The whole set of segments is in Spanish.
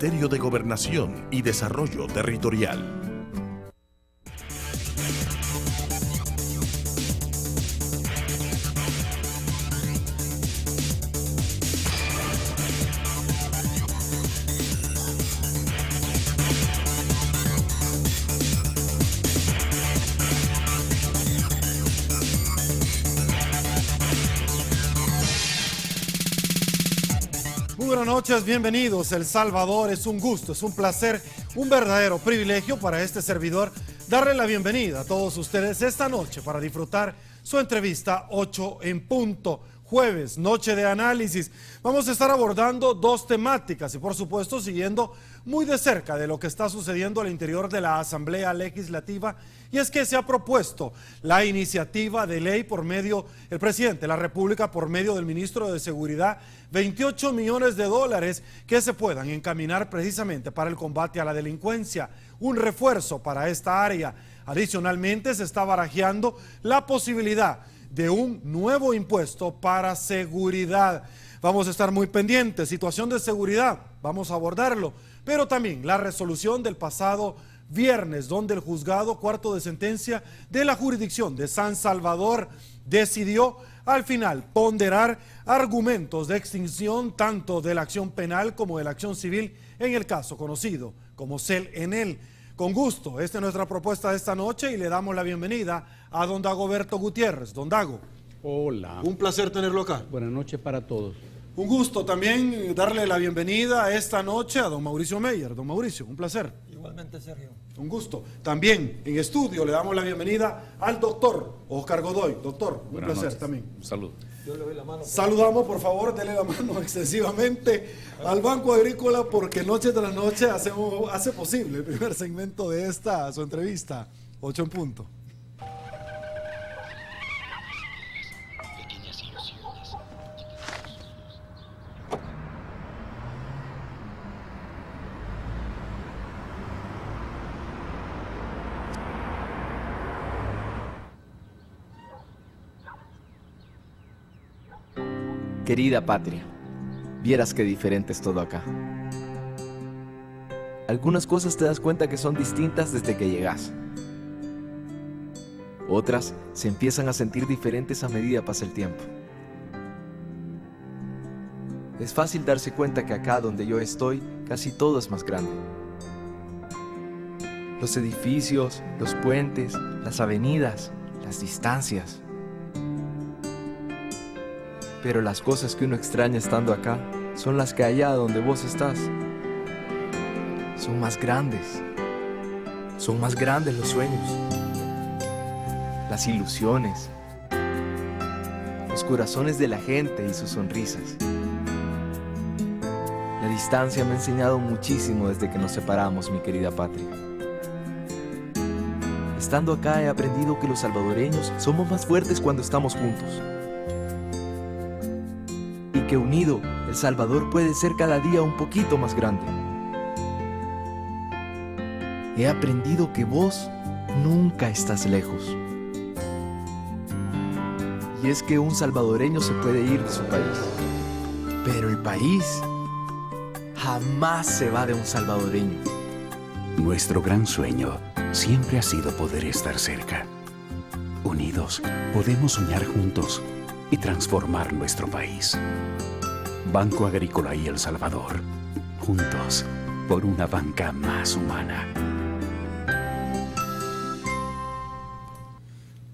Ministerio de Gobernación y Desarrollo Territorial. Buenas noches, bienvenidos. El Salvador, es un gusto, es un placer, un verdadero privilegio para este servidor darle la bienvenida a todos ustedes esta noche para disfrutar su entrevista 8 en punto. Jueves, noche de análisis. Vamos a estar abordando dos temáticas y por supuesto siguiendo muy de cerca de lo que está sucediendo al interior de la Asamblea Legislativa, y es que se ha propuesto la iniciativa de ley por medio del presidente de la República, por medio del ministro de Seguridad, 28 millones de dólares que se puedan encaminar precisamente para el combate a la delincuencia, un refuerzo para esta área. Adicionalmente se está barajeando la posibilidad de un nuevo impuesto para seguridad. Vamos a estar muy pendientes. Situación de seguridad, vamos a abordarlo, pero también la resolución del pasado viernes, donde el juzgado cuarto de sentencia de la jurisdicción de San Salvador decidió al final ponderar argumentos de extinción tanto de la acción penal como de la acción civil en el caso conocido como CELENEL. Con gusto, esta es nuestra propuesta de esta noche y le damos la bienvenida a don Dagoberto Gutiérrez. Don Dago. Hola. Un placer tenerlo acá. Buenas noches para todos. Un gusto también darle la bienvenida esta noche a don Mauricio Meyer. Don Mauricio, un placer. Igualmente, Sergio. Un gusto. También en estudio le damos la bienvenida al doctor Oscar Godoy. Doctor, un placer noches. También. Un saludo. Yo le doy la mano. Saludamos, por favor, denle la mano extensivamente al Banco Agrícola, porque noche tras noche hace posible el primer segmento de su entrevista, 8 en punto. Querida patria, vieras qué diferente es todo acá. Algunas cosas te das cuenta que son distintas desde que llegas. Otras se empiezan a sentir diferentes a medida pasa el tiempo. Es fácil darse cuenta que acá donde yo estoy, casi todo es más grande. Los edificios, los puentes, las avenidas, las distancias. Pero las cosas que uno extraña estando acá son las que allá donde vos estás son más grandes. Son más grandes los sueños, las ilusiones, los corazones de la gente y sus sonrisas. La distancia me ha enseñado muchísimo desde que nos separamos, mi querida patria. Estando acá he aprendido que los salvadoreños somos más fuertes cuando estamos juntos. Que unido, El Salvador puede ser cada día un poquito más grande. He aprendido que vos nunca estás lejos. Y es que un salvadoreño se puede ir de su país, pero el país jamás se va de un salvadoreño. Nuestro gran sueño siempre ha sido poder estar cerca. Unidos, podemos soñar juntos y transformar nuestro país. Banco Agrícola y El Salvador, juntos por una banca más humana.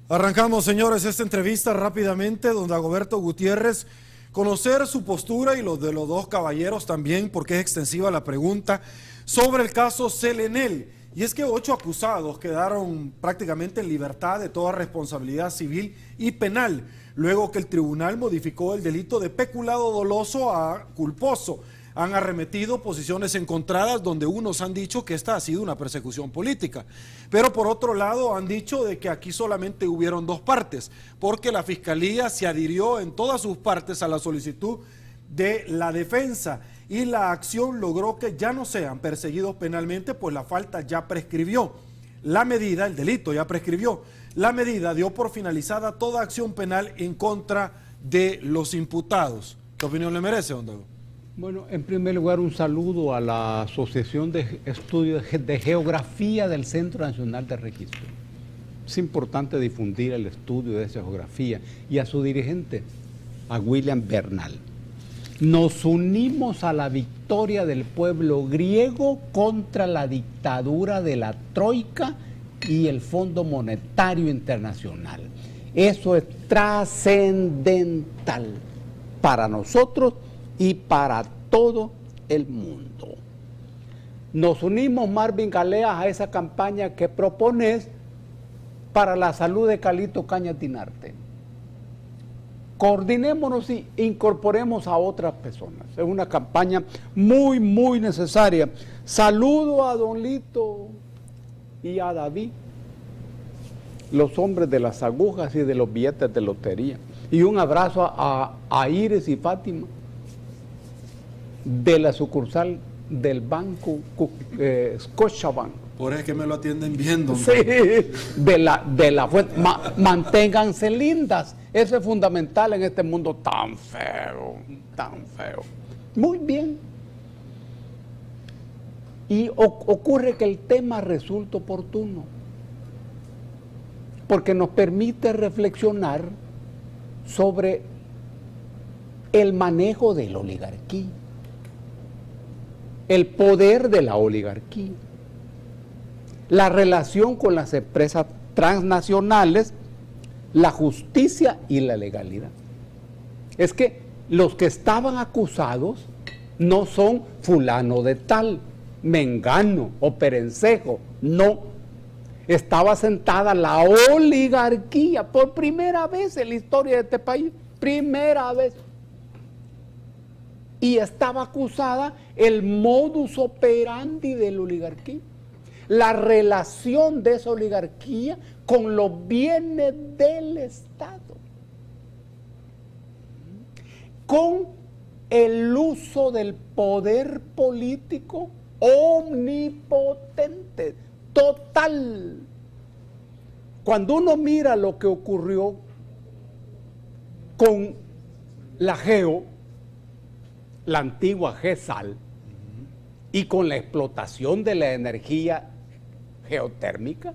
Arrancamos, señores, esta entrevista rápidamente, don Dagoberto Gutiérrez. Conocer su postura y los de los dos caballeros también, porque es extensiva la pregunta, sobre el caso CELENEL. Y es que 8 acusados quedaron prácticamente en libertad de toda responsabilidad civil y penal, luego que el tribunal modificó el delito de peculado doloso a culposo. Han arremetido posiciones encontradas donde unos han dicho que esta ha sido una persecución política, pero por otro lado han dicho de que aquí solamente hubieron dos partes, porque la Fiscalía se adhirió en todas sus partes a la solicitud de la defensa y la acción logró que ya no sean perseguidos penalmente, pues la falta ya prescribió. La medida, el delito ya prescribió. La medida dio por finalizada toda acción penal en contra de los imputados. ¿Qué opinión le merece, don Dago? Bueno, en primer lugar, un saludo a la Asociación de Estudios de Geografía del Centro Nacional de Registro. Es importante difundir el estudio de esa geografía y a su dirigente, a William Bernal. Nos unimos a la victoria del pueblo griego contra la dictadura de la Troika y el Fondo Monetario Internacional. Eso es trascendental para nosotros y para todo el mundo. Nos unimos, Marvin Galeas, a esa campaña que propones para la salud de Calito Cañas Dinarte. Coordinémonos y incorporemos a otras personas. Es una campaña muy, muy necesaria. Saludo a Don Lito y a David, los hombres de las agujas y de los billetes de lotería. Y un abrazo a Iris y Fátima, de la sucursal del banco Scotiabank. Por eso es que me lo atienden bien, don. Sí, de la fuente. Manténganse lindas. Eso es fundamental en este mundo tan feo, tan feo. Muy bien. Y ocurre que el tema resulta oportuno, porque nos permite reflexionar sobre el manejo de la oligarquía, el poder de la oligarquía, la relación con las empresas transnacionales, la justicia y la legalidad. Es que los que estaban acusados no son fulano de tal, mengano o perencejo, no. Estaba sentada la oligarquía por primera vez en la historia de este país, primera vez. Y estaba acusada el modus operandi de la oligarquía, la relación de esa oligarquía con los bienes del Estado, con el uso del poder político omnipotente, total. Cuando uno mira lo que ocurrió con la GEO, la antigua GESAL, y con la explotación de la energía geotérmica,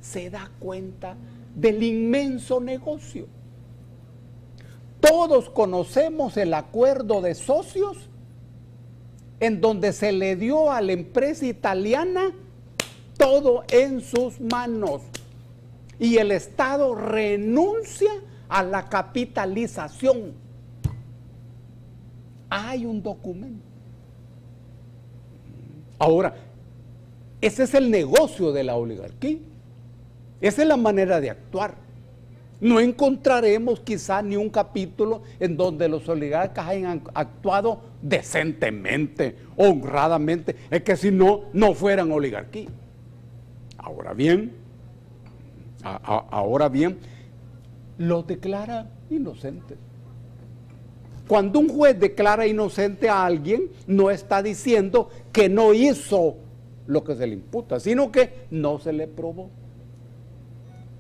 se da cuenta del inmenso negocio. Todos conocemos el acuerdo de socios en donde se le dio a la empresa italiana todo en sus manos y el Estado renuncia a la capitalización. Hay un documento. Ahora, ese es el negocio de la oligarquía. Esa es la manera de actuar. No encontraremos quizá ni un capítulo en donde los oligarcas hayan actuado decentemente, honradamente. Es que si no, no fueran oligarquía. Ahora bien, los declara inocentes. Cuando un juez declara inocente a alguien, no está diciendo que no hizo lo que se le imputa, sino que no se le probó.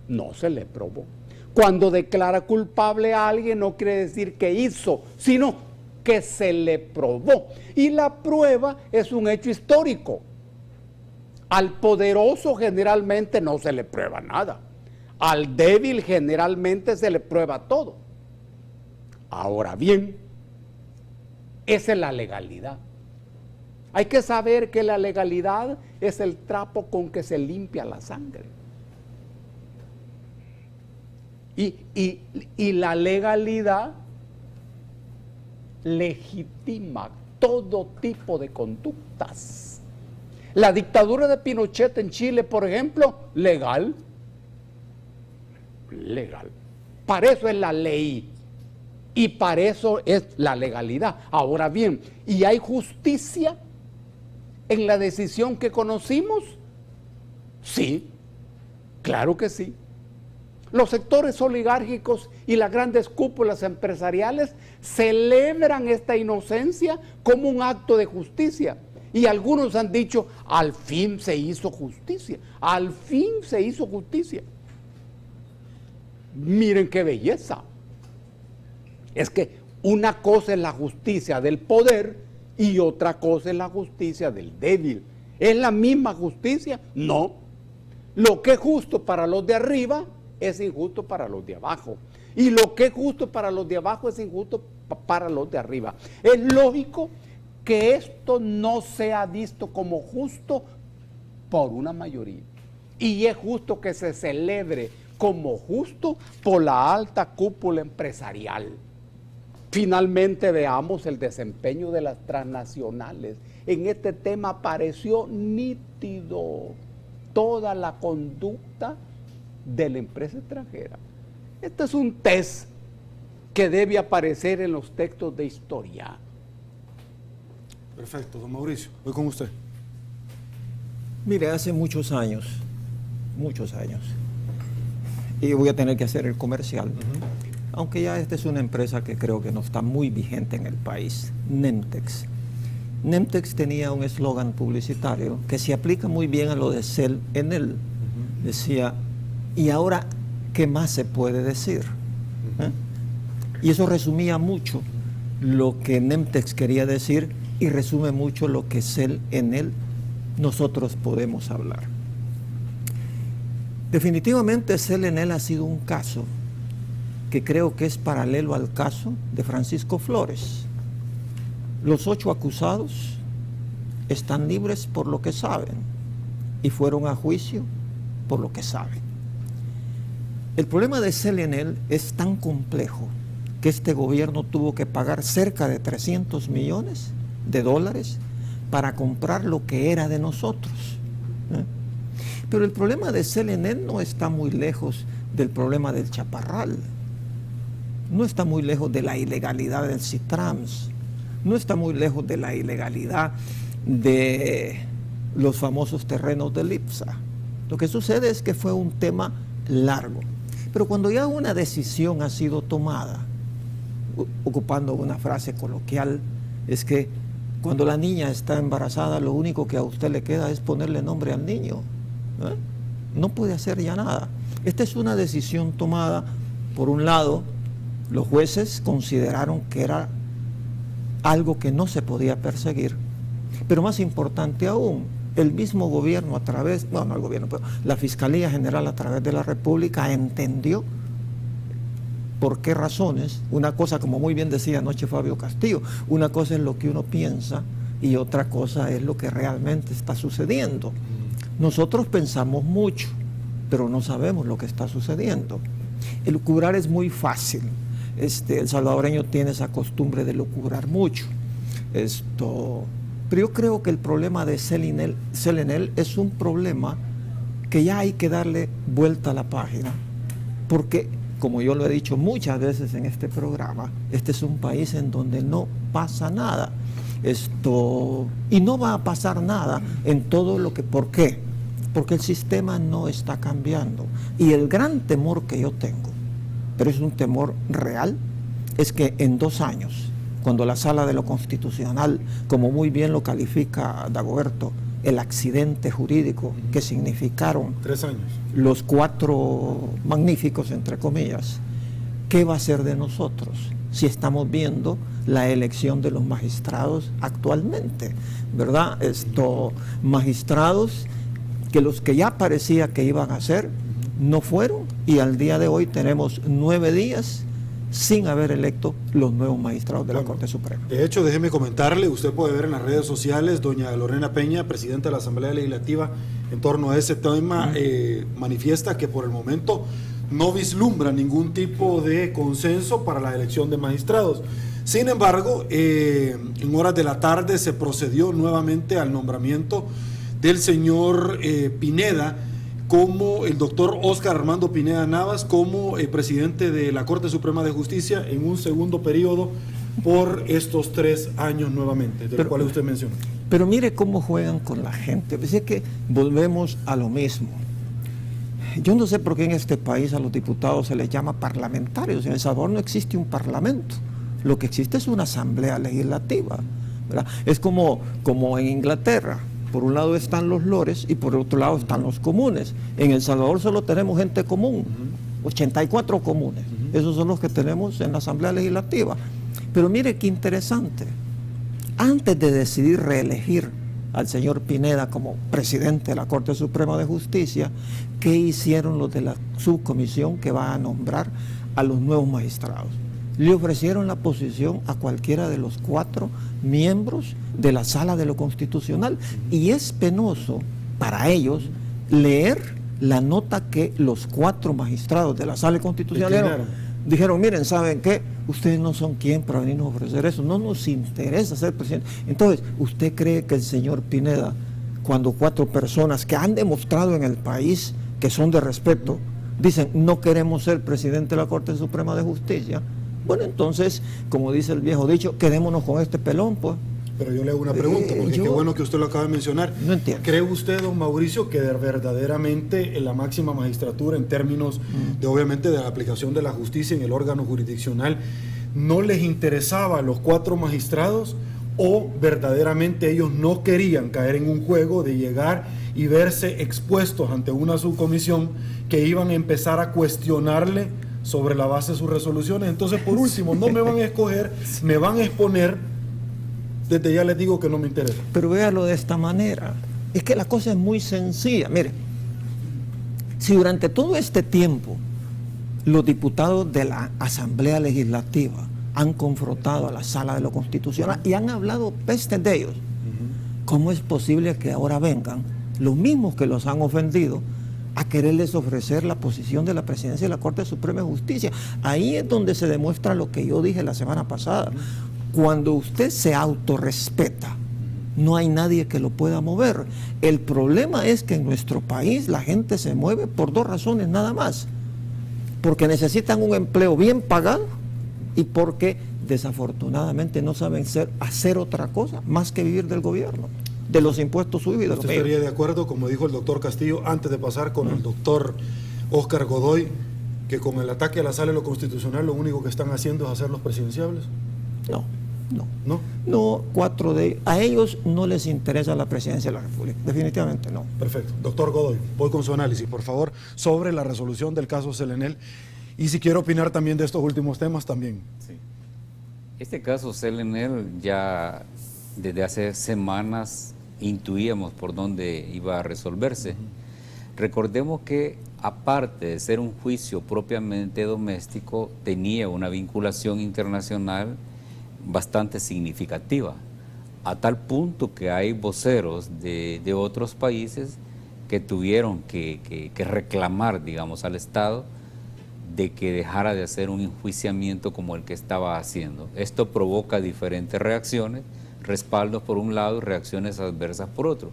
No se le probó. Cuando declara culpable a alguien, no quiere decir que hizo, sino que se le probó. Y la prueba es un hecho histórico. Al poderoso generalmente no se le prueba nada. Al débil generalmente se le prueba todo. Ahora bien, esa es la legalidad. Hay que saber que la legalidad es el trapo con que se limpia la sangre. Y la legalidad legitima todo tipo de conductas. La dictadura de Pinochet en Chile, por ejemplo, legal. Legal. Para eso es la ley. Y para eso es la legalidad. Ahora bien, ¿y hay justicia en la decisión que conocimos? Sí, claro que sí. Los sectores oligárquicos y las grandes cúpulas empresariales celebran esta inocencia como un acto de justicia. Y algunos han dicho, al fin se hizo justicia, al fin se hizo justicia. Miren qué belleza. Es que Una cosa es la justicia del poder y otra cosa es la justicia del débil. ¿Es la misma justicia? No. Lo que es justo para los de arriba es injusto para los de abajo. Y lo que es justo para los de abajo es injusto para los de arriba. Es lógico que esto no sea visto como justo por una mayoría. Y es justo que se celebre como justo por la alta cúpula empresarial. Finalmente veamos el desempeño de las transnacionales. En este tema pareció nítido toda la conducta de la empresa extranjera. Este es un test que debe aparecer en los textos de historia. Perfecto, don Mauricio, voy con usted. Mire, hace muchos años, y voy a tener que hacer el comercial, aunque ya esta es una empresa que creo que no está muy vigente en el país, Nemtex. Nemtex tenía un eslogan publicitario que se aplica muy bien a lo de Cell Enel. Decía, ¿y ahora qué más se puede decir? Y eso resumía mucho lo que Nemtex quería decir y resume mucho lo que Cell Enel nosotros podemos hablar. Definitivamente Cell Enel ha sido un caso que creo que es paralelo al caso de Francisco Flores. Los 8 acusados están libres por lo que saben y fueron a juicio por lo que saben. El problema de Cell Enel es tan complejo que este gobierno tuvo que pagar cerca de $300 millones para comprar lo que era de nosotros. Pero el problema de Cell Enel no está muy lejos del problema del Chaparral, no está muy lejos de la ilegalidad del Citrans, no está muy lejos de la ilegalidad de los famosos terrenos del IPSA. Lo que sucede es que fue un tema largo, pero cuando ya una decisión ha sido tomada, ocupando una frase coloquial, es que cuando la niña está embarazada, lo único que a usted le queda es ponerle nombre al niño. No puede hacer ya nada. Esta es una decisión tomada. Por un lado, los jueces consideraron que era algo que no se podía perseguir, pero más importante aún, el mismo gobierno a través, bueno, no el gobierno, pero la Fiscalía General a través de la República entendió por qué razones. Una cosa, como muy bien decía anoche Fabio Castillo, una cosa es lo que uno piensa y otra cosa es lo que realmente está sucediendo. Nosotros pensamos mucho, pero no sabemos lo que está sucediendo. Elucubrar es muy fácil. El salvadoreño tiene esa costumbre de elucubrar mucho. Pero yo creo que el problema de Cell Enel es un problema que ya hay que darle vuelta a la página, porque, como yo lo he dicho muchas veces en este programa, este es un país en donde no pasa nada. Y no va a pasar nada en todo lo que... ¿Por qué? Porque el sistema no está cambiando. Y el gran temor que yo tengo, pero es un temor real, es que en 2 años, cuando la Sala de lo Constitucional, como muy bien lo califica Dagoberto, el accidente jurídico que significaron 3 años, los 4 magníficos, entre comillas, ¿qué va a ser de nosotros si estamos viendo la elección de los magistrados actualmente? ¿Verdad? Magistrados que los que ya parecía que iban a ser, no fueron, y al día de hoy tenemos 9 días sin haber electo los nuevos magistrados de la Corte Suprema. De hecho, déjeme comentarle, usted puede ver en las redes sociales, doña Lorena Peña, presidenta de la Asamblea Legislativa, en torno a ese tema, manifiesta que por el momento no vislumbra ningún tipo de consenso para la elección de magistrados. Sin embargo, en horas de la tarde se procedió nuevamente al nombramiento del señor Pineda, como el doctor Óscar Armando Pineda Navas, como presidente de la Corte Suprema de Justicia en un segundo periodo por estos 3 años nuevamente, de los cuales usted menciona. Pero mire cómo juegan con la gente. Es que volvemos a lo mismo. Yo no sé por qué en este país a los diputados se les llama parlamentarios. En El Salvador no existe un parlamento. Lo que existe es una asamblea legislativa, ¿verdad? Es como en Inglaterra. Por un lado están los lores y por otro lado están los comunes. En El Salvador solo tenemos gente común, 84 comunes. Esos son los que tenemos en la Asamblea Legislativa. Pero mire qué interesante. Antes de decidir reelegir al señor Pineda como presidente de la Corte Suprema de Justicia, ¿qué hicieron los de la subcomisión que va a nombrar a los nuevos magistrados? Le ofrecieron la posición a cualquiera de los 4 miembros de la Sala de lo Constitucional. Y es penoso para ellos leer la nota que los 4 magistrados de la Sala Constitucional dijeron, miren, ¿saben qué? Ustedes no son quien para venirnos a ofrecer eso, no nos interesa ser presidente. Entonces, ¿usted cree que el señor Pineda, cuando 4 personas que han demostrado en el país que son de respeto, dicen, no queremos ser presidente de la Corte Suprema de Justicia? Bueno, entonces, como dice el viejo dicho, quedémonos con este pelón, pues. Pero yo le hago una pregunta, porque qué bueno que usted lo acaba de mencionar. No entiendo. ¿Cree usted, don Mauricio, que verdaderamente en la máxima magistratura, en términos de, obviamente, de la aplicación de la justicia en el órgano jurisdiccional, no les interesaba a los 4 magistrados, o verdaderamente ellos no querían caer en un juego de llegar y verse expuestos ante una subcomisión que iban a empezar a cuestionarle sobre la base de sus resoluciones? Entonces, por último, no me van a escoger, me van a exponer. Desde ya les digo que no me interesa. Pero véalo de esta manera. Es que la cosa es muy sencilla. Mire, si durante todo este tiempo los diputados de la Asamblea Legislativa han confrontado a la Sala de lo Constitucional y han hablado pestes de ellos, ¿cómo es posible que ahora vengan los mismos que los han ofendido a quererles ofrecer la posición de la presidencia de la Corte Suprema de Justicia? Ahí es donde se demuestra lo que yo dije la semana pasada. Cuando usted se autorrespeta, no hay nadie que lo pueda mover. El problema es que en nuestro país la gente se mueve por 2 razones nada más. Porque necesitan un empleo bien pagado y porque desafortunadamente no saben hacer otra cosa más que vivir del gobierno, de los impuestos suyos y de los ¿Usted estaría de acuerdo, como dijo el doctor Castillo, antes de pasar con el doctor Oscar Godoy, que con el ataque a la Sala de lo Constitucional lo único que están haciendo es hacerlos presidenciables? No, 4 de ellos. A ellos no les interesa la presidencia de la República, definitivamente no. Perfecto. Doctor Godoy, voy con su análisis, por favor, sobre la resolución del caso Selenel. Y si quiere opinar también de estos últimos temas, también. Sí. Este caso Selenel ya desde hace semanas intuíamos por dónde iba a resolverse. Recordemos que aparte de ser un juicio propiamente doméstico, tenía una vinculación internacional bastante significativa, a tal punto que hay voceros de otros países que tuvieron que reclamar, digamos, al Estado de que dejara de hacer un enjuiciamiento como el que estaba haciendo. Esto provoca diferentes reacciones, respaldos por un lado y reacciones adversas por otro.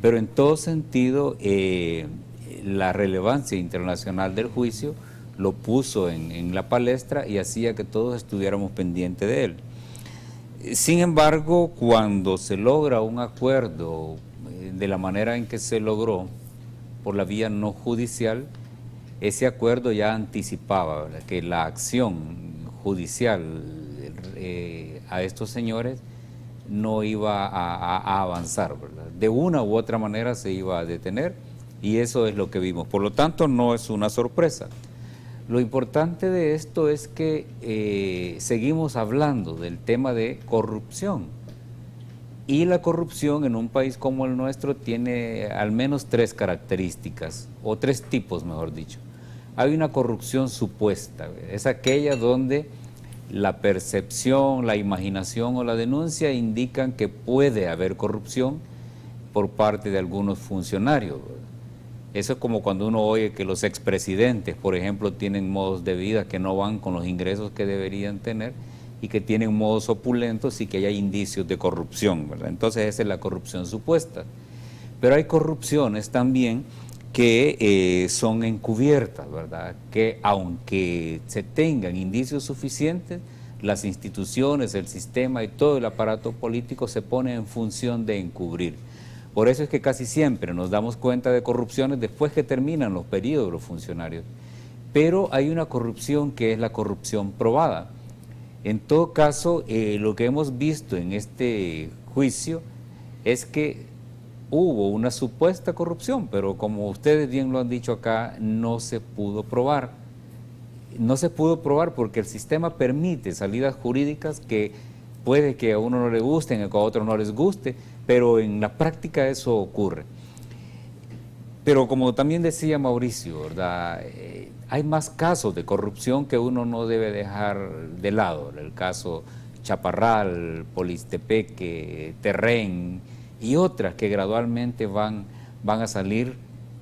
Pero en todo sentido, la relevancia internacional del juicio lo puso en la palestra y hacía que todos estuviéramos pendientes de él. Sin embargo, cuando se logra un acuerdo de la manera en que se logró por la vía no judicial, ese acuerdo ya anticipaba, ¿verdad?, que la acción judicial a estos señores no iba a avanzar, ¿verdad? De una u otra manera se iba a detener y eso es lo que vimos. Por lo tanto, no es una sorpresa. Lo importante de esto es que seguimos hablando del tema de corrupción y la corrupción en un país como el nuestro tiene al menos 3 características, o 3 tipos, mejor dicho. Hay una corrupción supuesta, es aquella donde la percepción, la imaginación o la denuncia indican que puede haber corrupción por parte de algunos funcionarios. Eso es como cuando uno oye que los expresidentes, por ejemplo, tienen modos de vida que no van con los ingresos que deberían tener y que tienen modos opulentos y que hay indicios de corrupción, ¿verdad? Entonces esa es la corrupción supuesta. Pero hay corrupciones también que son encubiertas, ¿verdad? Que aunque se tengan indicios suficientes, las instituciones, el sistema y todo el aparato político se pone en función de encubrir. Por eso es que casi siempre nos damos cuenta de corrupciones después que terminan los periodos de los funcionarios. Pero hay una corrupción que es la corrupción probada. En todo caso, lo que hemos visto en este juicio es que hubo una supuesta corrupción, pero como ustedes bien lo han dicho acá, no se pudo probar. no se pudo probar porque el sistema permite salidas jurídicas que puede que a uno no le gusten, a otro no les guste, pero en la práctica eso ocurre. Pero como también decía Mauricio, ¿verdad? Hay más casos de corrupción que uno no debe dejar de lado. El caso Chaparral, Polistepeque, Terrén y otras que gradualmente van a salir.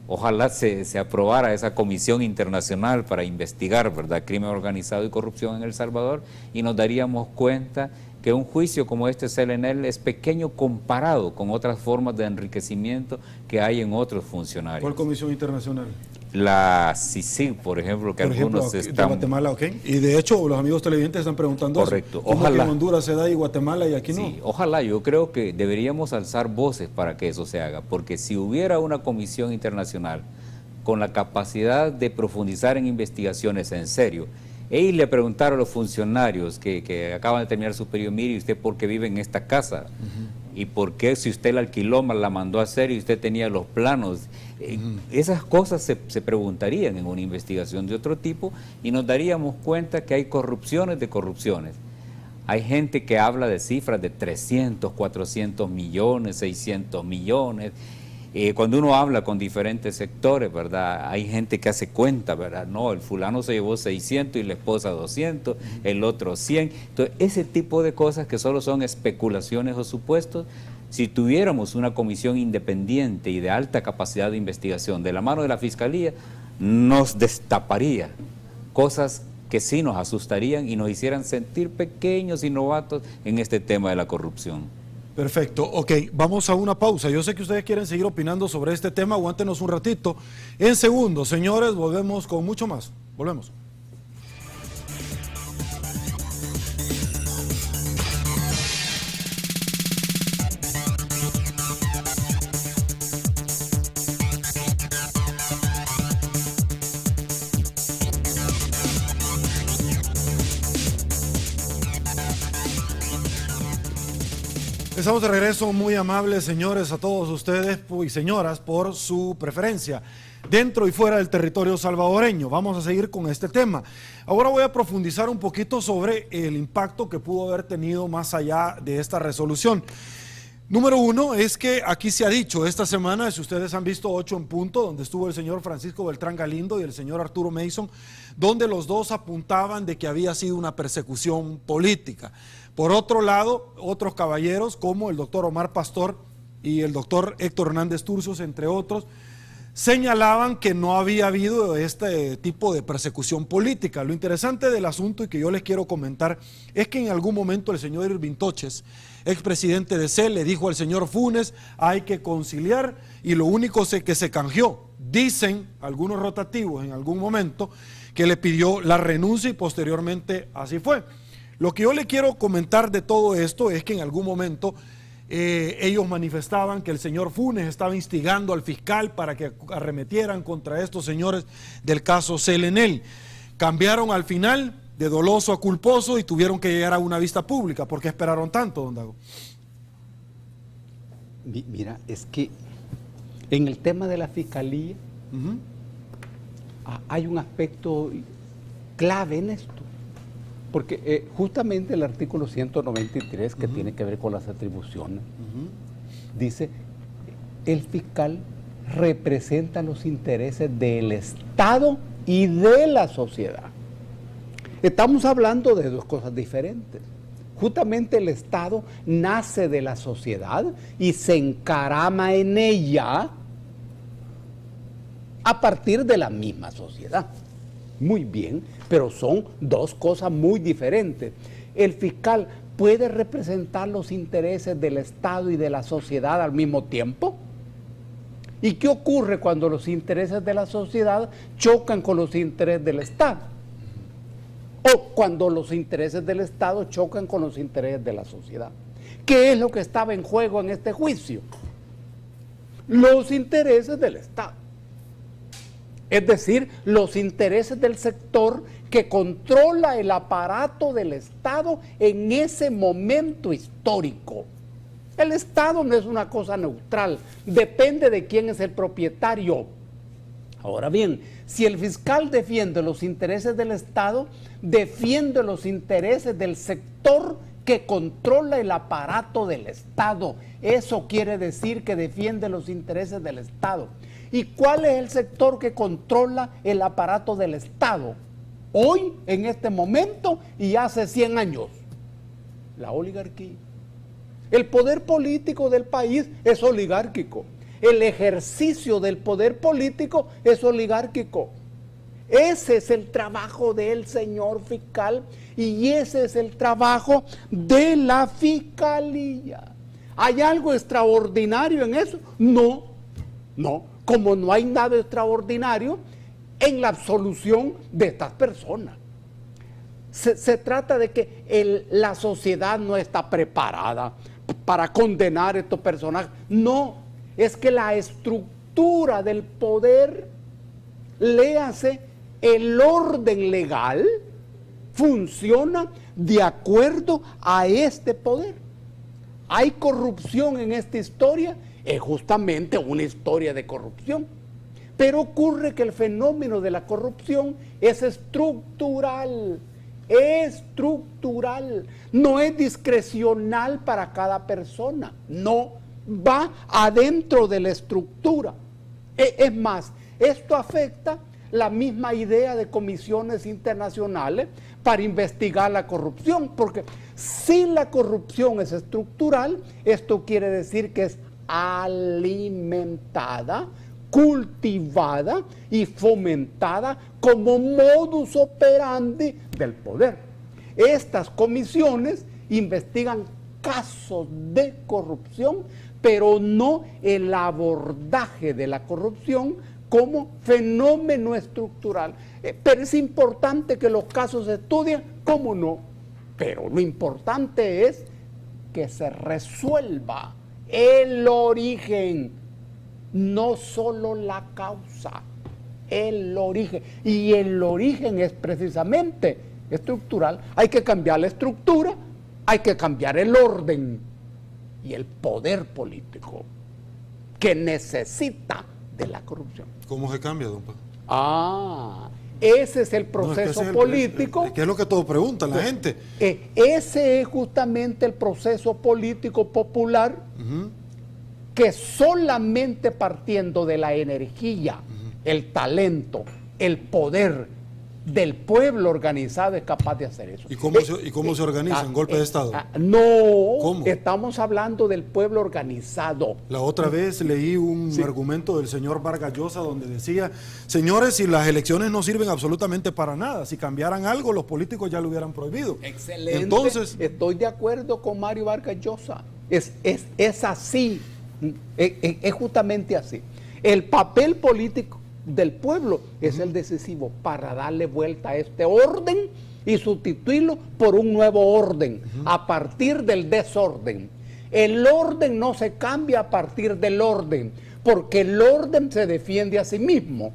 Ojalá se aprobara esa comisión internacional para investigar, ¿verdad?, crimen organizado y corrupción en El Salvador, y nos daríamos cuenta que un juicio como este CLNL es pequeño comparado con otras formas de enriquecimiento que hay en otros funcionarios. ¿Cuál comisión internacional? La CICIG, por ejemplo, que por algunos ejemplo, están... de Guatemala, ¿ok? Y de hecho, los amigos televidentes están preguntando correcto. eso. ¿Cómo que en Honduras se da y Guatemala y aquí no? Sí, ojalá, yo creo que deberíamos alzar voces para que eso se haga, porque si hubiera una comisión internacional con la capacidad de profundizar en investigaciones en serio, y le preguntaron a los funcionarios que acaban de terminar su periodo, mire, ¿usted por qué vive en esta casa? ¿Y por qué si usted la alquiló, la mandó a hacer y usted tenía los planos? Esas cosas se preguntarían en una investigación de otro tipo y nos daríamos cuenta que hay corrupciones de corrupciones. Hay gente que habla de cifras de 300, 400 millones, 600 millones. Cuando uno habla con diferentes sectores, ¿verdad? Hay gente que hace cuenta, ¿verdad? No, el fulano se llevó 600 y la esposa 200, el otro 100. Entonces, ese tipo de cosas que solo son especulaciones o supuestos, si tuviéramos una comisión independiente y de alta capacidad de investigación de la mano de la Fiscalía, nos destaparía cosas que sí nos asustarían y nos hicieran sentir pequeños y novatos en este tema de la corrupción. Perfecto, ok, vamos a una pausa. Yo sé que ustedes quieren seguir opinando sobre este tema, aguántenos un ratito. En segundos, señores, volvemos con mucho más. Volvemos. Estamos de regreso, muy amables señores a todos ustedes y señoras por su preferencia dentro y fuera del territorio salvadoreño. Vamos a seguir con este tema. Ahora voy a profundizar un poquito sobre el impacto que pudo haber tenido más allá de esta resolución. Número uno es que aquí se ha dicho esta semana, si ustedes han visto 8 en punto, donde estuvo el señor Francisco Beltrán Galindo y el señor Arturo Mason, donde los dos apuntaban de que había sido una persecución política. Por otro lado, otros caballeros como el doctor Omar Pastor y el doctor Héctor Hernández Turcios, entre otros, señalaban que no había habido este tipo de persecución política. Lo interesante del asunto y que yo les quiero comentar es que en algún momento el señor Irving Toches, expresidente de CEL, le dijo al señor Funes, hay que conciliar, y lo único que se canjeó, dicen algunos rotativos en algún momento, que le pidió la renuncia y posteriormente así fue. Lo que yo le quiero comentar de todo esto es que en algún momento ellos manifestaban que el señor Funes estaba instigando al fiscal para que arremetieran contra estos señores del caso CLNL. Cambiaron al final de doloso a culposo y tuvieron que llegar a una vista pública. ¿Por qué esperaron tanto, don Dago? Mira, es que en el tema de la fiscalía hay un aspecto clave en esto. Porque justamente el artículo 193, que tiene que ver con las atribuciones, dice, el fiscal representa los intereses del Estado y de la sociedad. Estamos hablando de dos cosas diferentes. Justamente el Estado nace de la sociedad y se encarama en ella a partir de la misma sociedad. Muy bien, pero son dos cosas muy diferentes. El fiscal puede representar los intereses del Estado y de la sociedad al mismo tiempo. ¿Y qué ocurre cuando los intereses de la sociedad chocan con los intereses del Estado? O cuando los intereses del Estado chocan con los intereses de la sociedad. ¿Qué es lo que estaba en juego en este juicio? Los intereses del Estado. Es decir, los intereses del sector que controla el aparato del Estado en ese momento histórico. El Estado no es una cosa neutral, depende de quién es el propietario. Ahora bien, si el fiscal defiende los intereses del Estado, defiende los intereses del sector que controla el aparato del Estado. Eso quiere decir que defiende los intereses del Estado. ¿Y cuál es el sector que controla el aparato del Estado? Hoy, en este momento y hace 100 años. La oligarquía. El poder político del país es oligárquico. El ejercicio del poder político es oligárquico. Ese es el trabajo del señor fiscal y ese es el trabajo de la fiscalía. ¿Hay algo extraordinario en eso? No, no. Como no hay nada extraordinario en la absolución de estas personas. Se trata de que la sociedad no está preparada para condenar a estos personajes. No. Es que la estructura del poder, léase, el orden legal, funciona de acuerdo a este poder. ¿Hay corrupción en esta historia? Es justamente una historia de corrupción. Pero ocurre que el fenómeno de la corrupción es estructural. Estructural. No es discrecional para cada persona. No. Va adentro de la estructura. Es más, esto afecta la misma idea de comisiones internacionales para investigar la corrupción, porque si la corrupción es estructural, esto quiere decir que es alimentada, cultivada y fomentada como modus operandi del poder. Estas comisiones investigan casos de corrupción, pero no el abordaje de la corrupción como fenómeno estructural. Pero es importante que los casos se estudien, ¿cómo no? Pero lo importante es que se resuelva el origen, no solo la causa, el origen. Y el origen es precisamente estructural. Hay que cambiar la estructura, hay que cambiar el orden y el poder político que necesita de la corrupción. ¿Cómo se cambia, don Pedro? Ese es el proceso político. ¿Qué es lo que todos preguntan la gente? Ese es justamente el proceso político popular que solamente partiendo de la energía, el talento, el poder del pueblo organizado es capaz de hacer eso. ¿Y cómo se organiza? ¿En golpe de Estado? No, ¿cómo? Estamos hablando del pueblo organizado. La otra vez leí un argumento del señor Vargas Llosa donde decía, señores, si las elecciones no sirven absolutamente para nada, si cambiaran algo, los políticos ya lo hubieran prohibido. Excelente. Entonces, estoy de acuerdo con Mario Vargas Llosa. Es así. Es justamente así. El papel político del pueblo es el decisivo para darle vuelta a este orden y sustituirlo por un nuevo orden a partir del desorden. El orden no se cambia a partir del orden, porque el orden se defiende a sí mismo.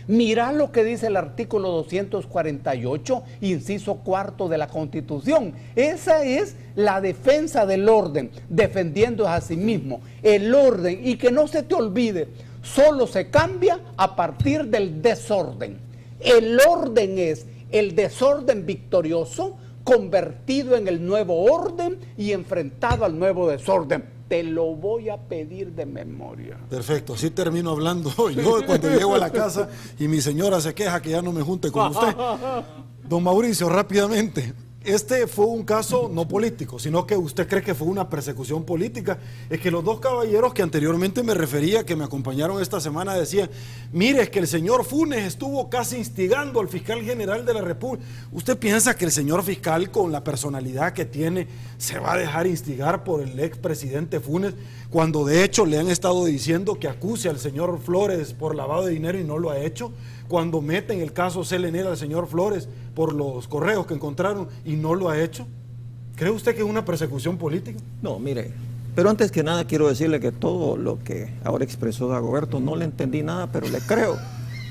Mirá lo que dice el artículo 248, inciso cuarto de la Constitución. Esa es la defensa del orden, defendiéndose a sí mismo. El orden, y que no se te olvide, solo se cambia a partir del desorden. El orden es el desorden victorioso convertido en el nuevo orden y enfrentado al nuevo desorden. Te lo voy a pedir de memoria. Perfecto, así termino hablando yo cuando llego a la casa y mi señora se queja que ya no me junte con usted. Don Mauricio, rápidamente, este fue un caso no político, sino que usted cree que fue una persecución política. Es que los dos caballeros que anteriormente me refería, que me acompañaron esta semana, decían, mire, es que el señor Funes estuvo casi instigando al fiscal general de la República. ¿Usted piensa que el señor fiscal, con la personalidad que tiene, se va a dejar instigar por el expresidente Funes, cuando de hecho le han estado diciendo que acuse al señor Flores por lavado de dinero y no lo ha hecho? Cuando meten el caso CLN al señor Flores por los correos que encontraron y no lo ha hecho. ¿Cree usted que es una persecución política? No, mire, pero antes que nada quiero decirle que todo lo que ahora expresó Dagoberto no le entendí nada, pero le creo.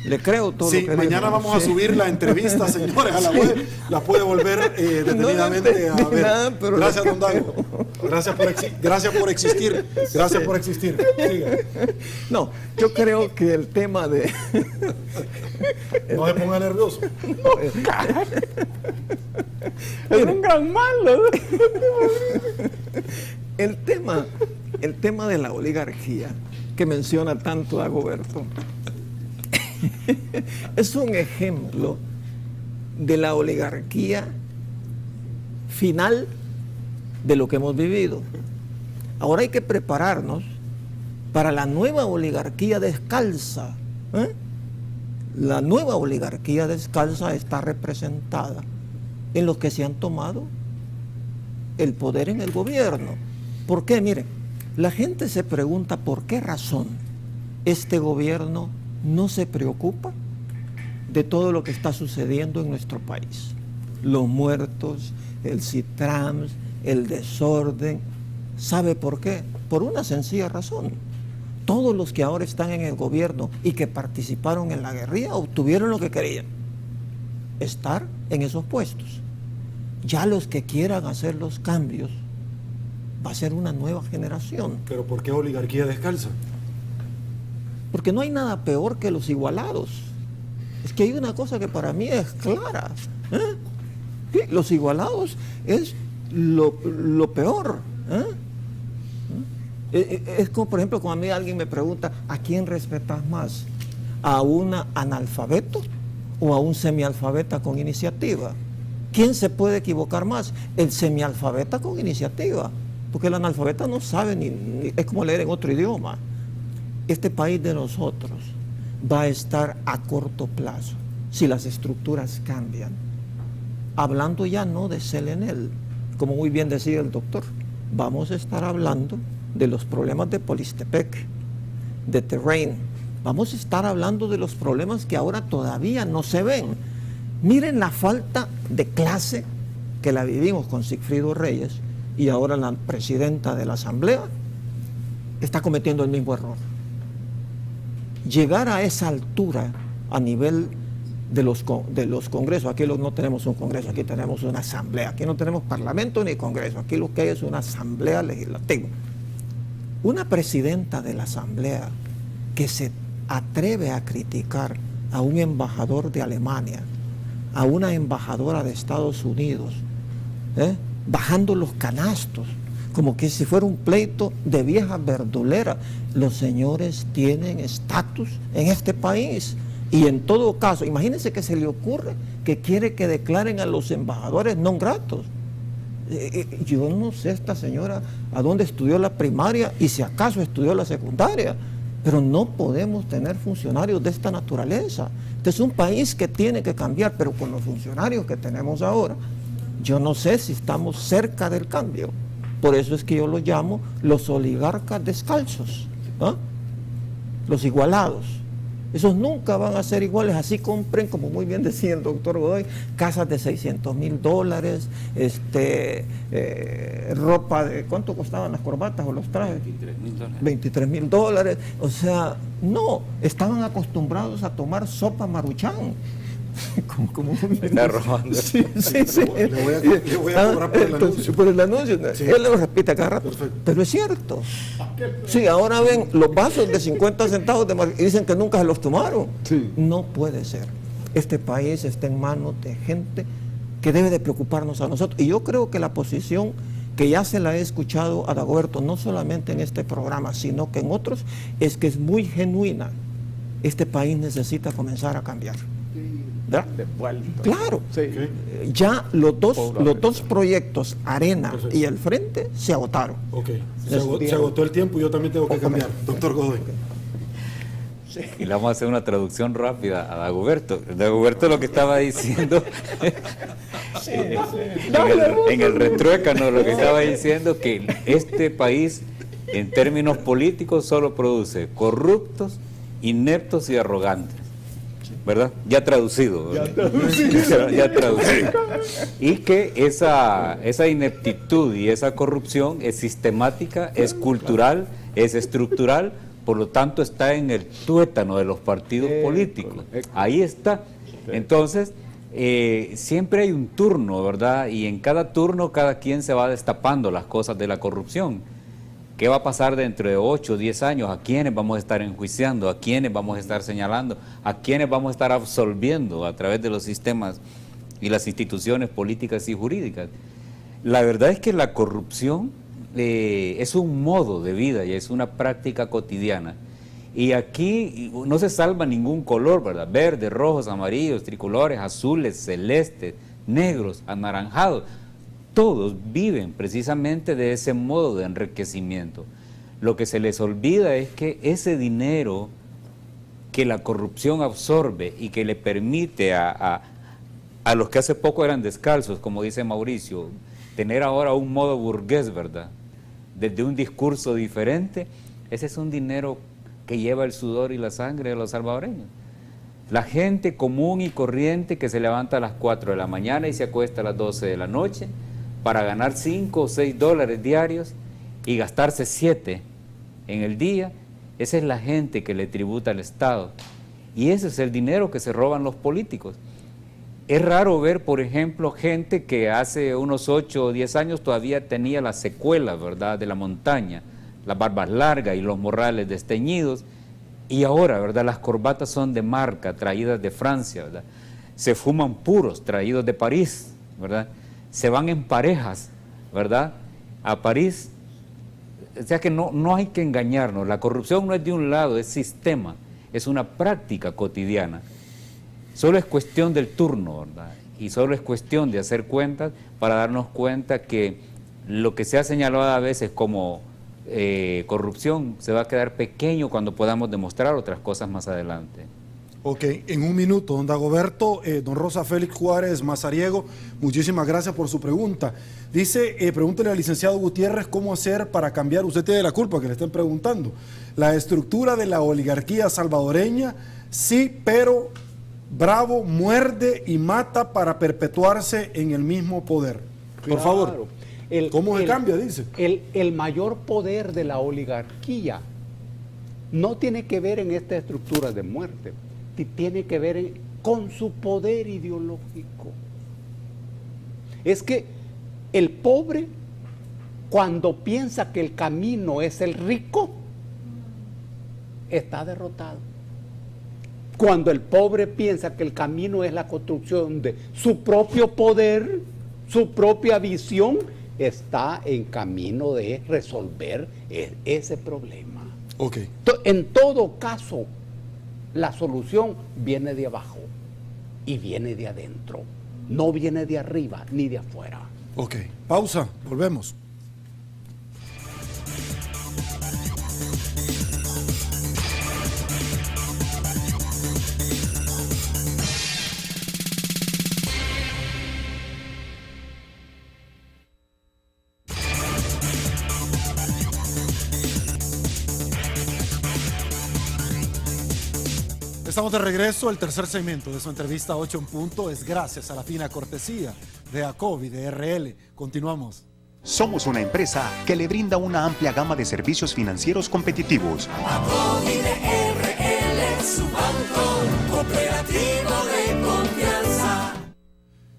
Le creo todo Sí, lo que mañana dijo. vamos a Sí. subir la entrevista, señores, a la web. La puede volver detenidamente a ver. Nada, pero Gracias, le don Dago. Gracias por existir. Gracias por existir. Siga. No, yo creo que el tema de... No se ponga nervioso. Es un gran malo. El tema de la oligarquía que menciona tanto Dagoberto es un ejemplo de la oligarquía final de lo que hemos vivido. Ahora hay que prepararnos para la nueva oligarquía descalza. La nueva oligarquía descalza está representada en los que se han tomado el poder en el gobierno. ¿Por qué? Miren, la gente se pregunta por qué razón este gobierno no se preocupa de todo lo que está sucediendo en nuestro país. Los muertos, el CITRAMS, el desorden. ¿Sabe por qué? Por una sencilla razón. Todos los que ahora están en el gobierno y que participaron en la guerrilla obtuvieron lo que querían: estar en esos puestos. Ya los que quieran hacer los cambios va a ser una nueva generación. Pero ¿por qué oligarquía descalza? Porque no hay nada peor que los igualados. Es que hay una cosa que para mí es clara. Sí, los igualados es lo peor. Es como, por ejemplo, cuando a mí alguien me pregunta, ¿a quién respetas más? ¿A un analfabeto o a un semialfabeta con iniciativa? ¿Quién se puede equivocar más? El semialfabeta con iniciativa, porque el analfabeta no sabe ni es como leer en otro idioma. Este país de nosotros va a estar a corto plazo si las estructuras cambian. Hablando ya no de CELENEL, como muy bien decía el doctor, vamos a estar hablando de los problemas de Polistepec, de Terrain. Vamos a estar hablando de los problemas que ahora todavía no se ven. Miren la falta de clase que la vivimos con Sigfrido Reyes, y ahora la presidenta de la Asamblea está cometiendo el mismo error. Llegar a esa altura a nivel de los congresos, aquí no tenemos un congreso, aquí tenemos una asamblea, aquí no tenemos parlamento ni congreso, aquí lo que hay es una asamblea legislativa. Una presidenta de la asamblea que se atreve a criticar a un embajador de Alemania, a una embajadora de Estados Unidos, bajando los canastos, como que si fuera un pleito de vieja verdulera. Los señores tienen estatus en este país, y en todo caso, imagínense que se le ocurre que quiere que declaren a los embajadores non gratos. Yo no sé esta señora a dónde estudió la primaria y si acaso estudió la secundaria, pero no podemos tener funcionarios de esta naturaleza. Este es un país que tiene que cambiar, pero con los funcionarios que tenemos ahora, yo no sé si estamos cerca del cambio. Por eso es que yo los llamo los oligarcas descalzos, los igualados. Esos nunca van a ser iguales, así compren, como muy bien decía el doctor Godoy, casas de $600,000, ropa de, ¿cuánto costaban las corbatas o los trajes? $23,000. O sea, no, estaban acostumbrados a tomar sopa Maruchan. Como está robando. Sí. Le voy a cobrar por el anuncio. Por el anuncio. Sí. Él lo repite cada rato. Perfecto. Pero es cierto. Sí, ahora ven los vasos de 50 centavos y dicen que nunca se los tomaron. Sí. No puede ser. Este país está en manos de gente que debe de preocuparnos a nosotros. Y yo creo que la posición que ya se la he escuchado a Dagoberto, no solamente en este programa, sino que en otros, es que es muy genuina. Este país necesita comenzar a cambiar. ¿verdad? Claro. Sí. Ya los dos proyectos, Arena Perfecto. y el Frente, se agotaron. Ok. Se agotó el tiempo y yo también tengo que cambiar. Doctor Godoy. Y le vamos a hacer una traducción rápida a Dagoberto. Dagoberto lo que estaba diciendo, en el retruécano, lo que estaba diciendo que este país, en términos políticos, solo produce corruptos, ineptos y arrogantes. ¿Verdad? Ya traducido. Ya traducido. Y que esa ineptitud y esa corrupción es sistemática, es cultural, es estructural, por lo tanto está en el tuétano de los partidos políticos. Ahí está. Entonces, siempre hay un turno, ¿verdad? Y en cada turno cada quien se va destapando las cosas de la corrupción. ¿Qué va a pasar dentro de 8 o 10 años? ¿A quiénes vamos a estar enjuiciando? ¿A quiénes vamos a estar señalando? ¿A quiénes vamos a estar absolviendo a través de los sistemas y las instituciones políticas y jurídicas? La verdad es que la corrupción es un modo de vida y es una práctica cotidiana. Y aquí no se salva ningún color, ¿verdad? Verdes, rojos, amarillos, tricolores, azules, celestes, negros, anaranjados. Todos viven precisamente de ese modo de enriquecimiento. Lo que se les olvida es que ese dinero que la corrupción absorbe y que le permite a los que hace poco eran descalzos, como dice Mauricio, tener ahora un modo burgués, ¿verdad? Desde un discurso diferente, ese es un dinero que lleva el sudor y la sangre de los salvadoreños. La gente común y corriente que se levanta a las 4 de la mañana y se acuesta a las 12 de la noche para ganar 5 o 6 dólares diarios y gastarse 7 en el día, esa es la gente que le tributa al Estado. Y ese es el dinero que se roban los políticos. Es raro ver, por ejemplo, gente que hace unos 8 o 10 años todavía tenía las secuelas, ¿verdad?, de la montaña, las barbas largas y los morrales desteñidos, y ahora, ¿verdad?, las corbatas son de marca, traídas de Francia, ¿verdad? Se fuman puros, traídos de París, ¿verdad? Se van en parejas, ¿verdad?, a París. O sea que no hay que engañarnos, la corrupción no es de un lado, es sistema, es una práctica cotidiana. Solo es cuestión del turno, ¿verdad? Y solo es cuestión de hacer cuentas para darnos cuenta que lo que se ha señalado a veces como corrupción se va a quedar pequeño cuando podamos demostrar otras cosas más adelante. Ok, en un minuto, don Dagoberto, don Rosa Félix Juárez Mazariego, muchísimas gracias por su pregunta. Dice, pregúntele al licenciado Gutiérrez cómo hacer para cambiar, usted tiene la culpa que le estén preguntando, la estructura de la oligarquía salvadoreña, sí, pero Bravo muerde y mata para perpetuarse en el mismo poder. Por favor, ¿cómo se cambia? Dice. El mayor poder de la oligarquía no tiene que ver en esta estructura de muerte, tiene que ver con su poder ideológico. Es que el pobre, cuando piensa que el camino es el rico, está derrotado. Cuando el pobre piensa que el camino es la construcción de su propio poder, su propia visión, está en camino de resolver ese problema. Okay. En todo caso, la solución viene de abajo y viene de adentro. No viene de arriba ni de afuera. Ok, pausa, volvemos. Estamos de regreso. El tercer segmento de su entrevista 8 en punto es gracias a la fina cortesía de ACOBI, de RL. Continuamos. Somos una empresa que le brinda una amplia gama de servicios financieros competitivos. ACOBI de RL, su banco cooperativo de confianza.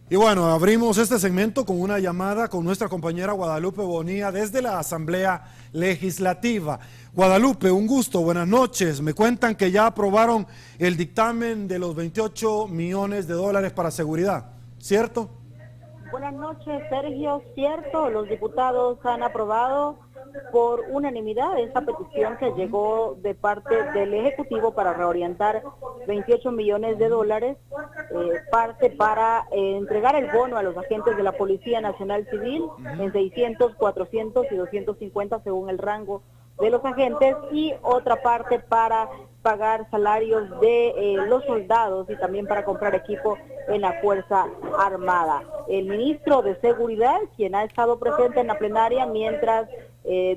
Y bueno, abrimos este segmento con una llamada con nuestra compañera Guadalupe Bonilla desde la Asamblea Legislativa. Guadalupe, un gusto, buenas noches. Me cuentan que ya aprobaron el dictamen de los 28 millones de dólares para seguridad, ¿cierto? Buenas noches, Sergio. Cierto, los diputados han aprobado por unanimidad esta petición que llegó de parte del Ejecutivo para reorientar 28 millones de dólares, parte para entregar el bono a los agentes de la Policía Nacional Civil en 600, 400 y 250 según el rango de los agentes, y otra parte para pagar salarios de los soldados y también para comprar equipo en la Fuerza Armada. El ministro de Seguridad, quien ha estado presente en la plenaria mientras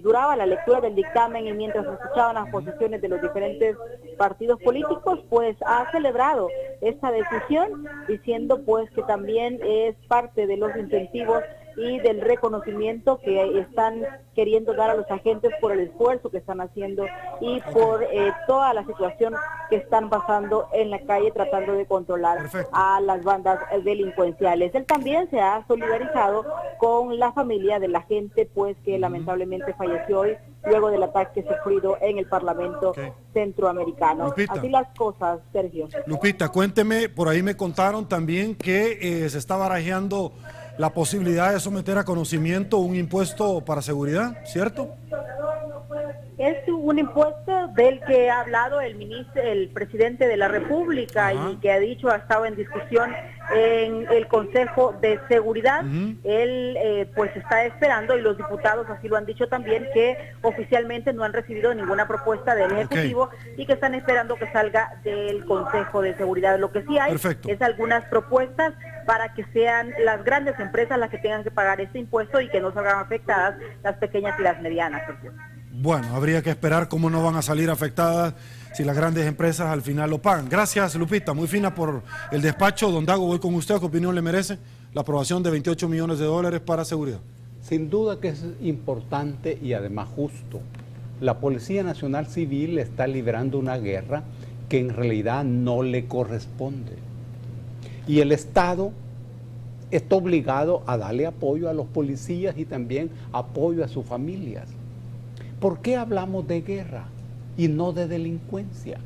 duraba la lectura del dictamen y mientras escuchaban las posiciones de los diferentes partidos políticos, pues ha celebrado esta decisión, diciendo pues que también es parte de los incentivos y del reconocimiento que están queriendo dar a los agentes por el esfuerzo que están haciendo y por toda la situación que están pasando en la calle tratando de controlar a las bandas delincuenciales. Él también se ha solidarizado con la familia del agente, pues que lamentablemente falleció hoy luego del ataque sufrido en el Parlamento centroamericano. Lupita. Así las cosas, Sergio. Lupita, cuénteme, por ahí me contaron también que se está barajeando la posibilidad de someter a conocimiento un impuesto para seguridad, ¿cierto? Es un impuesto del que ha hablado el presidente de la República y que ha dicho, ha estado en discusión en el Consejo de Seguridad. Él pues está esperando, y los diputados así lo han dicho también, que oficialmente no han recibido ninguna propuesta del Ejecutivo y que están esperando que salga del Consejo de Seguridad. Lo que sí hay es algunas propuestas para que sean las grandes empresas las que tengan que pagar este impuesto y que no salgan afectadas las pequeñas y las medianas. Bueno, habría que esperar cómo no van a salir afectadas si las grandes empresas al final lo pagan. Gracias, Lupita, muy fina por el despacho. Don Dago, voy con usted. ¿Qué opinión le merece la aprobación de 28 millones de dólares para seguridad? Sin duda que es importante y además justo. La Policía Nacional Civil está librando una guerra que en realidad no le corresponde. Y el Estado está obligado a darle apoyo a los policías y también apoyo a sus familias. ¿Por qué hablamos de guerra y no de delincuencia?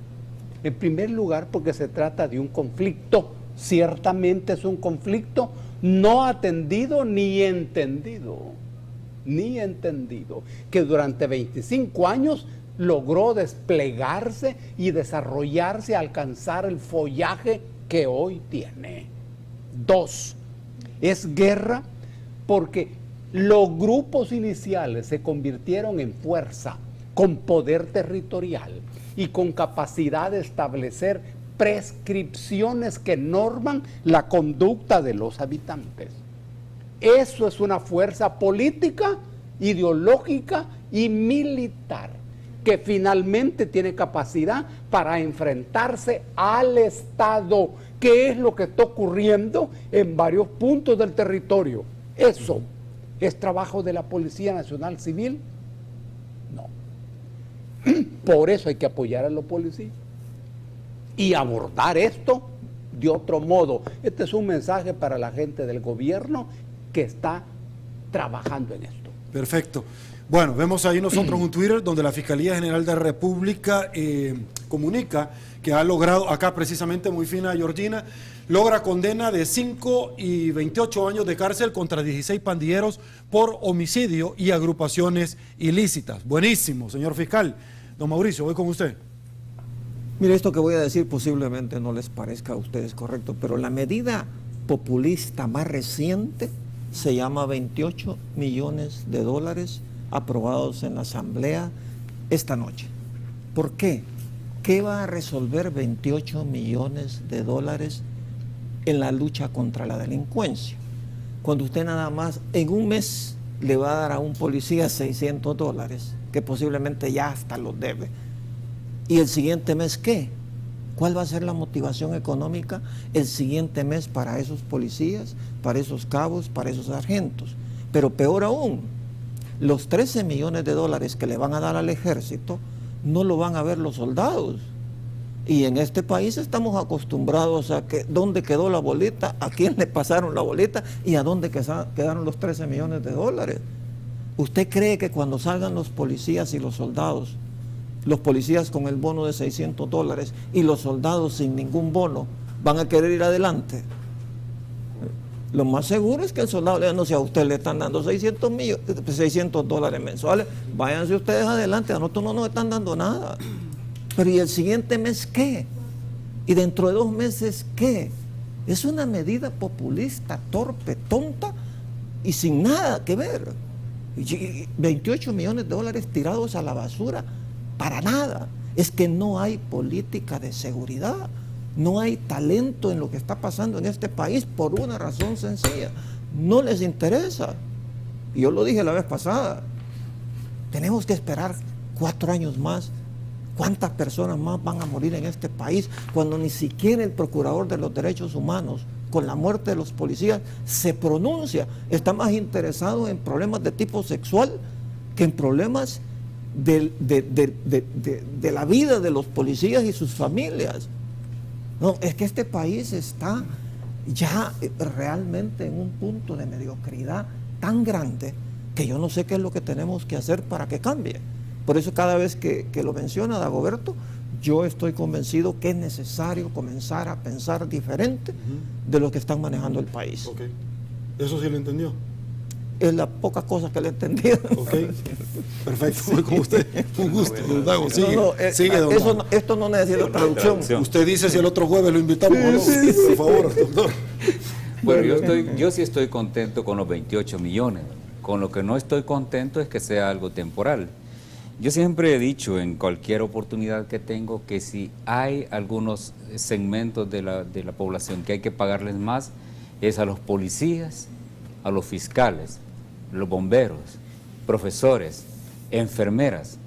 En primer lugar, porque se trata de un conflicto. Ciertamente es un conflicto no atendido ni entendido, que durante 25 años logró desplegarse y desarrollarse, alcanzar el follaje que hoy tiene. 2, es guerra porque los grupos iniciales se convirtieron en fuerza, con poder territorial y con capacidad de establecer prescripciones que norman la conducta de los habitantes. Eso es una fuerza política, ideológica y militar que finalmente tiene capacidad para enfrentarse al Estado, que es lo que está ocurriendo en varios puntos del territorio. Eso ¿es trabajo de la Policía Nacional Civil? No. Por eso hay que apoyar a los policías y abordar esto de otro modo. Este es un mensaje para la gente del gobierno que está trabajando en esto. Perfecto. Bueno, vemos ahí nosotros un Twitter donde la Fiscalía General de la República comunica que ha logrado, acá precisamente muy fina Georgina, logra condena de 5 y 28 años de cárcel contra 16 pandilleros por homicidio y agrupaciones ilícitas. Buenísimo, señor fiscal. Don Mauricio, voy con usted. Mire, esto que voy a decir posiblemente no les parezca a ustedes correcto, pero la medida populista más reciente se llama 28 millones de dólares aprobados en la Asamblea esta noche. ¿Por qué? ¿Qué va a resolver 28 millones de dólares en la lucha contra la delincuencia? Cuando usted nada más en un mes le va a dar a un policía 600 dólares, que posiblemente ya hasta los debe. ¿Y el siguiente mes qué? ¿Cuál va a ser la motivación económica el siguiente mes para esos policías, para esos cabos, para esos sargentos? Pero peor aún, los 13 millones de dólares que le van a dar al ejército no lo van a ver los soldados. Y en este país estamos acostumbrados a que dónde quedó la bolita, a quién le pasaron la bolita y a dónde quedaron los 13 millones de dólares. ¿Usted cree que cuando salgan los policías y los soldados, los policías con el bono de 600 dólares y los soldados sin ningún bono, van a querer ir adelante? Lo más seguro es que el soldado le diga, no, si a usted le están dando 600 dólares mensuales, váyanse ustedes adelante, a nosotros no nos están dando nada. Pero ¿y el siguiente mes qué? ¿Y dentro de 2 meses qué? Es una medida populista, torpe, tonta y sin nada que ver. 28 millones de dólares tirados a la basura para nada. Es que no hay política de seguridad. No hay talento en lo que está pasando en este país por una razón sencilla. No les interesa. Y yo lo dije la vez pasada. Tenemos que esperar 4 años más. ¿Cuántas personas más van a morir en este país cuando ni siquiera el Procurador de los Derechos Humanos con la muerte de los policías se pronuncia, está más interesado en problemas de tipo sexual que en problemas de la vida de los policías y sus familias. No, es que este país está ya realmente en un punto de mediocridad tan grande que yo no sé qué es lo que tenemos que hacer para que cambie. Por eso cada vez que lo menciona Dagoberto, yo estoy convencido que es necesario comenzar a pensar diferente de lo que están manejando el país. Ok, eso sí lo entendió. Es la poca cosa que le he entendido. Ok, perfecto, voy con usted. Un gusto, don Dago. Sigue, sigue, don eso Dago. esto no necesita traducción. Usted dice si el otro jueves lo invitamos o no, por favor, doctor. Bueno, yo sí estoy contento con los 28 millones. Con lo que no estoy contento es que sea algo temporal. Yo siempre he dicho en cualquier oportunidad que tengo que si hay algunos segmentos de la población que hay que pagarles más, es a los policías, a los fiscales, los bomberos, profesores, enfermeras,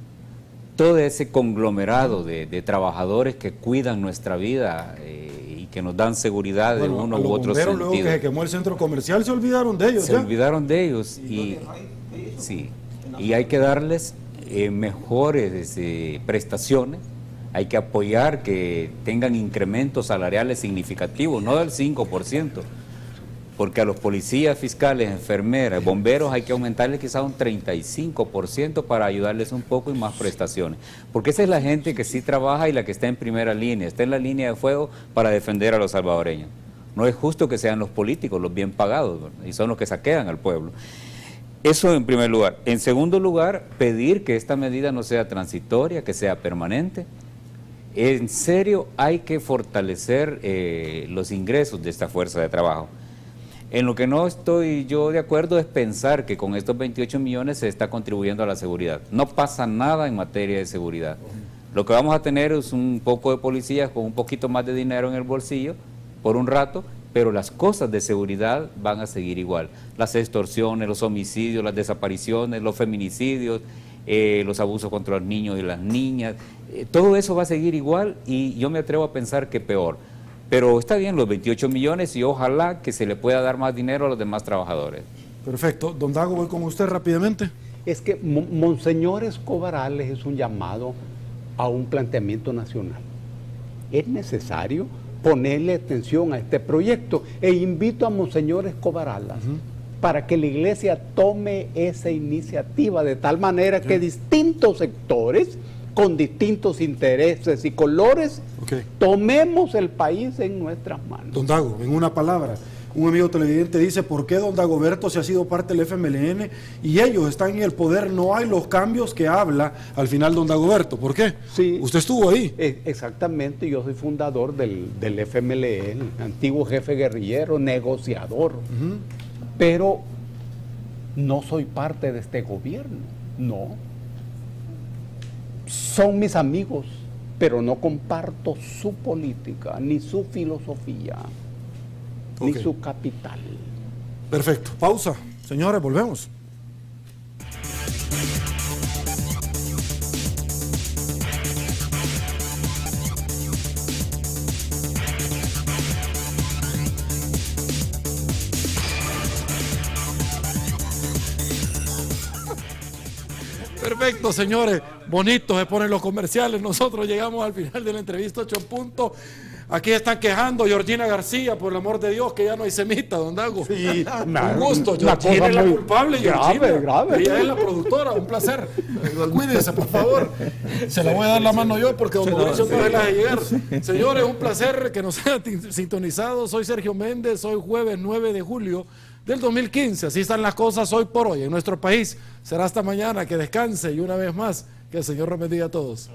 todo ese conglomerado de trabajadores que cuidan nuestra vida y que nos dan seguridad en uno u otro sentido. Luego que se quemó el centro comercial, se olvidaron de ellos. Se olvidaron de ellos y hay que darles mejores prestaciones, hay que apoyar que tengan incrementos salariales significativos, no del 5%, porque a los policías, fiscales, enfermeras, bomberos hay que aumentarles quizás un 35% para ayudarles un poco y más prestaciones, porque esa es la gente que sí trabaja y la que está en primera línea, está en la línea de fuego para defender a los salvadoreños. No es justo que sean los políticos los bien pagados, ¿verdad? Y son los que saquean al pueblo. Eso en primer lugar. En segundo lugar, pedir que esta medida no sea transitoria, que sea permanente. En serio, hay que fortalecer los ingresos de esta fuerza de trabajo. En lo que no estoy yo de acuerdo es pensar que con estos 28 millones se está contribuyendo a la seguridad. No pasa nada en materia de seguridad. Lo que vamos a tener es un poco de policías con un poquito más de dinero en el bolsillo por un rato, pero las cosas de seguridad van a seguir igual. Las extorsiones, los homicidios, las desapariciones, los feminicidios, los abusos contra los niños y las niñas, todo eso va a seguir igual y yo me atrevo a pensar que peor. Pero está bien los 28 millones y ojalá que se le pueda dar más dinero a los demás trabajadores. Perfecto. Don Dago, voy con usted rápidamente. Es que Monseñor Escobarales es un llamado a un planteamiento nacional. Es necesario ponerle atención a este proyecto e invito a Monseñor Escobarales para que la iglesia tome esa iniciativa de tal manera que distintos sectores con distintos intereses y colores tomemos el país en nuestras manos. Don Dago, en una palabra, un amigo televidente dice, ¿por qué don Dagoberto se ha sido parte del FMLN y ellos están en el poder? No hay los cambios que habla al final don Dagoberto. ¿Por qué? Sí, usted estuvo ahí. Exactamente, yo soy fundador del FMLN, antiguo jefe guerrillero, negociador, pero no soy parte de este gobierno, no. Son mis amigos, pero no comparto su política, ni su filosofía, ni su capital. Perfecto. Pausa. Señores, volvemos. Perfecto, señores. Bonitos se ponen los comerciales. Nosotros llegamos al final de la entrevista 8 puntos. Aquí están quejando Georgina García, por el amor de Dios, que ya no hay semita, don Dago. Sí, un gusto. Georgina es la culpable, Georgina. Ella es la productora, un placer. Cuídense, por favor. Se la voy a dar la mano yo porque don Mauricio no me la de llegar. Señores, un placer que nos hayan sintonizado. Soy Sergio Méndez, hoy jueves 9 de julio del 2015. Así están las cosas hoy por hoy en nuestro país. Será hasta mañana. Que descanse y una vez más, que el Señor los bendiga a todos.